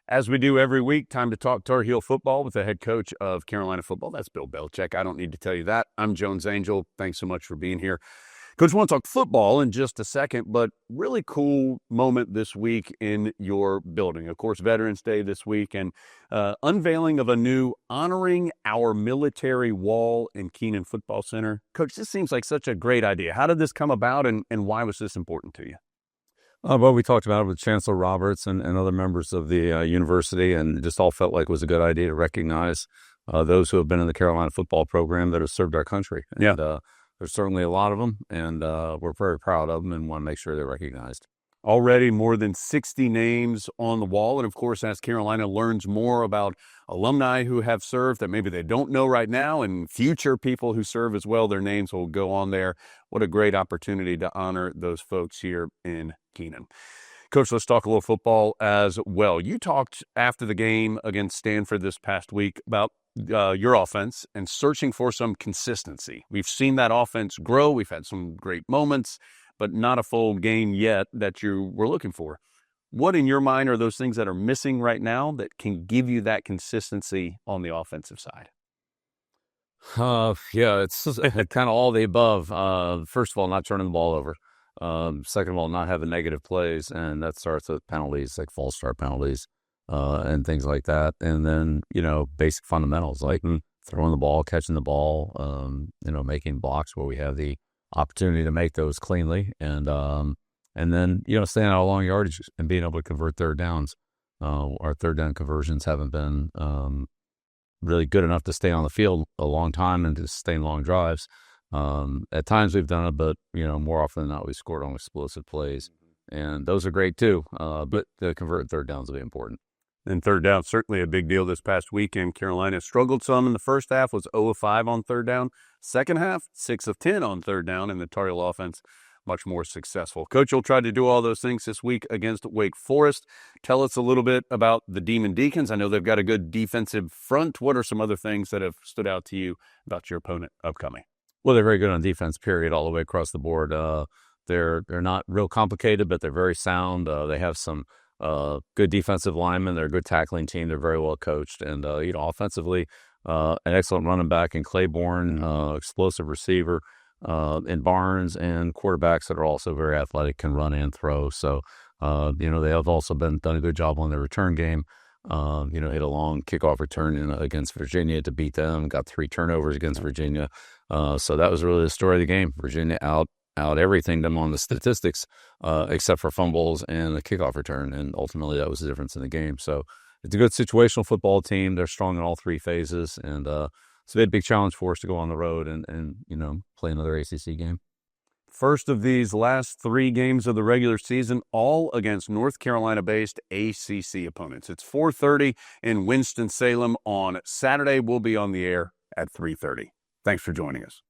As we do every week, time to talk Tar Heel football with the head coach of Carolina football. That's Bill Belichick. I don't need to tell you that. I'm Jones Angell. Thanks so much for being here. Coach, I want to talk football in just a second, but really cool moment this week in your building. Of course, Veterans Day this week and unveiling of a new Honoring Our Military wall in Kenan Football Center. Coach, this seems like such a great idea. How did this come about and why was this important to you? Well, we talked about it with Chancellor Roberts and other members of the university, and it just all felt like it was a good idea to recognize those who have been in the Carolina football program that have served our country. Yeah. And, there's certainly a lot of them, and we're very proud of them and want to make sure they're recognized. Already more than 60 names on the wall. And of course, as Carolina learns more about alumni who have served that maybe they don't know right now and future people who serve as well, their names will go on there. What a great opportunity to honor those folks here in Kenan. Coach, let's talk a little football as well. You talked after the game against Stanford this past week about your offense and searching for some consistency. We've seen that offense grow. We've had some great moments, but not a full game yet that you were looking for. What in your mind are those things that are missing right now that can give you that consistency on the offensive side? Yeah, it's kind of all the above. First of all, not turning the ball over. Second of all, not having negative plays, and that starts with penalties, like false start penalties, and things like that. And then, basic fundamentals like throwing the ball, catching the ball, making blocks where we have the opportunity to make those cleanly, and then, staying out of long yardage and being able to convert third downs. Our third down conversions haven't been really good enough to stay on the field a long time and to stay in long drives. At times we've done it, but more often than not, we scored on explosive plays, and those are great too. But the converted third downs will be important. And third down, certainly a big deal this past weekend. Carolina struggled some in the first half, was 0 of 5 on third down. Second half, 6 of 10 on third down, and the Tar Heel offense much more successful. Coach will try to do all those things this week against Wake Forest. Tell us a little bit about the Demon Deacons. I know they've got a good defensive front. What are some other things that have stood out to you about your opponent upcoming? Well, they're very good on defense, period, all the way across the board. They're not real complicated, but they're very sound. They have some good defensive linemen. They're a good tackling team. They're very well coached. And, offensively, an excellent running back in Claiborne, explosive receiver in Barnes, and quarterbacks that are also very athletic, can run and throw. So, they have also done a good job on their return game. Hit a long kickoff return against Virginia to beat them, got 3 turnovers against Virginia. So that was really the story of the game. Virginia out everything them on the statistics, except for fumbles and the kickoff return. And ultimately that was the difference in the game. So it's a good situational football team. They're strong in all 3 phases. And it's a big challenge for us to go on the road and play another ACC game. First of these last 3 games of the regular season, all against North Carolina-based ACC opponents. It's 4:30 in Winston-Salem on Saturday. We'll be on the air at 3:30. Thanks for joining us.